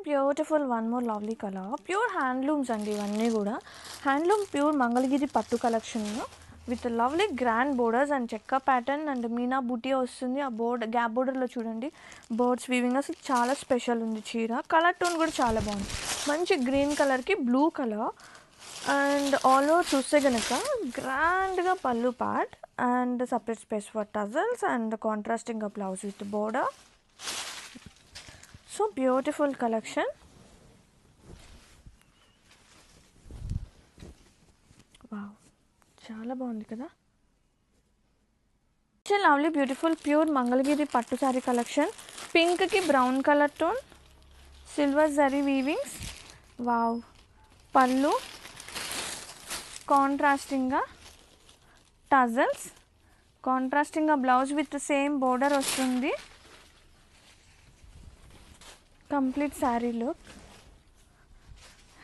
Beautiful one more lovely colour. Pure handlooms అండి ఇవన్నీ కూడా. హ్యాండ్లూమ్ ప్యూర్ మంగళగిరి పట్టు కలెక్షన్లో with lovely grand borders and చెక్క ప్యాటర్న్ అండ్ మీనా బూటీ వస్తుంది. ఆ గ్యాప్ బోర్డర్లో చూడండి బర్డ్స్ వీవింగ్, అసలు చాలా స్పెషల్ ఉంది చీర. కలర్ టోన్ కూడా చాలా బాగుంది, మంచి గ్రీన్ కలర్కి blue colour. And all over చూస్తే కనుక గ్రాండ్గా పళ్ళు part and separate space for tassels and contrasting blouse with border. So beautiful collection. Wow, చాలా బాగుంది కదా. లవ్లీ బ్యూటిఫుల్ ప్యూర్ మంగళగిరి పట్టు శారీ కలెక్షన్. పింక్కి brown colour tone, silver zari weavings. Wow, పళ్ళు కాంట్రాస్టింగ్గా టజల్స్, కాంట్రాస్టింగ్గా బ్లౌజ్ విత్ సేమ్ బోర్డర్ వస్తుంది. Complete sari look.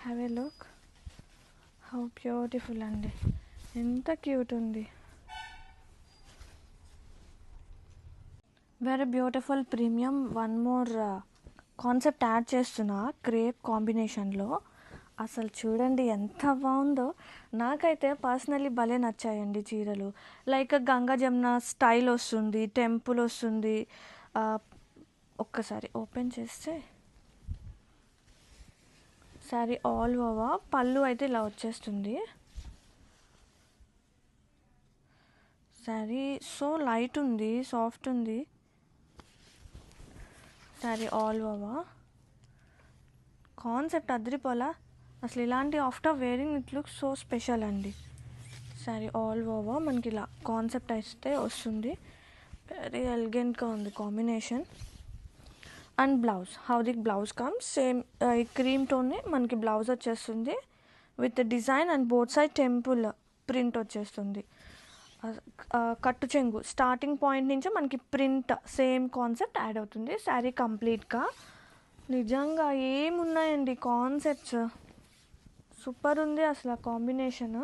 Have a look, how beautiful అండి, ఎంత క్యూట్ ఉంది. Very beautiful premium one more concept add చేస్తున్నా క్రేప్ కాంబినేషన్లో. అసలు చూడండి ఎంత బాగుందో. నాకైతే పర్సనలీ భలే నచ్చాయండి చీరలు. లైక్ గంగా జమున స్టైల్ వస్తుంది, టెంపుల్ వస్తుంది. ఒక్కసారి ఓపెన్ చేస్తే శారీ ఆల్ ఓవర్ పళ్ళు అయితే ఇలా వచ్చేస్తుంది. శారీ సో లైట్ ఉంది, సాఫ్ట్ ఉంది. శారీ ఆల్ ఓవర్ కాన్సెప్ట్ అదిరిపోలా. అసలు ఇలాంటి after wearing it looks so special అండి. శారీ ఆల్ ఓవర్ మనకి ఇలా కాన్సెప్ట్ అయితే వస్తుంది. వెరీ ఎలిగెంట్గా ఉంది combination. And blouse, how the blouse comes same ఈ క్రీమ్ టోన్నే మనకి బ్లౌజ్ వచ్చేస్తుంది with design and both side temple print వచ్చేస్తుంది. కట్టు చెంగు స్టార్టింగ్ పాయింట్ నుంచి మనకి ప్రింట్ సేమ్ కాన్సెప్ట్ యాడ్ అవుతుంది శారీ కంప్లీట్గా. నిజంగా ఏమున్నాయండి కాన్సెప్ట్స్, సూపర్ ఉంది అసలు ఆ కాంబినేషన్.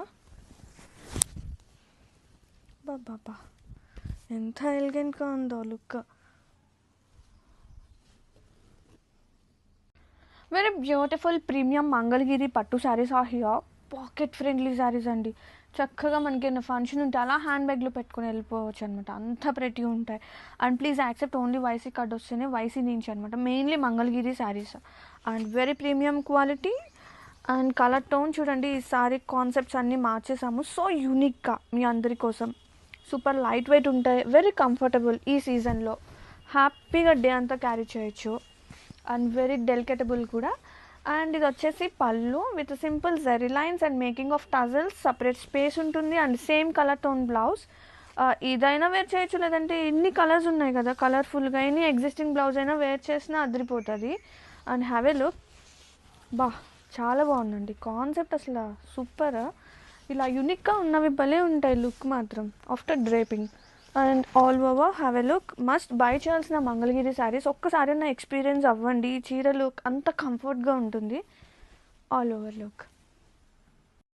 బాబా ఎంత ఎలిగెంట్గా ఉందో look. Very beautiful premium Mangalagiri పట్టు saris are here. Pocket friendly saris అండి. చక్కగా మనకి ఏమైనా ఫంక్షన్ ఉంటే అలా హ్యాండ్ బ్యాగ్లో పెట్టుకుని వెళ్ళిపోవచ్చు అనమాట, అంత ప్రెటీ ఉంటాయి. And please accept only Y C card వస్తేనే వైసీ నుంచి అనమాట. Mainly Mangalagiri saris and very premium quality. And colour tone చూడండి, ఈ శారీ కాన్సెప్ట్స్ అన్నీ మార్చేసాము సో యూనిక్గా మీ అందరి కోసం. సూపర్ లైట్ వెయిట్ ఉంటాయి, వెరీ కంఫర్టబుల్. ఈ సీజన్లో హ్యాపీగా డే అంతా క్యారీ చేయొచ్చు అండ్ వెరీ డెలికేటబుల్ కూడా. అండ్ ఇది వచ్చేసి పళ్ళు with simple zari lines and making of tassels, separate space ఉంటుంది and same colour tone blouse. ఇదైనా వేర్ చేయొచ్చు, లేదంటే ఇన్ని కలర్స్ ఉన్నాయి కదా కలర్ఫుల్గా, ఎన్ని ఎగ్జిస్టింగ్ బ్లౌజ్ అయినా వేర్ చేసినా అదిరిపోతుంది. And have a look. బా, చాలా బాగుందండి కాన్సెప్ట్, అసలు సూపర్. ఇలా యునిక్గా ఉన్నవి భలే ఉంటాయి లుక్ మాత్రం after draping. And all over have a look. Must by చేయాల్సిన మంగళగిరి శారీస్. ఒక్కసారి నా ఎక్స్పీరియన్స్ అవ్వండి, చీర లుక్ అంత కంఫర్ట్గా ఉంటుంది. All over look.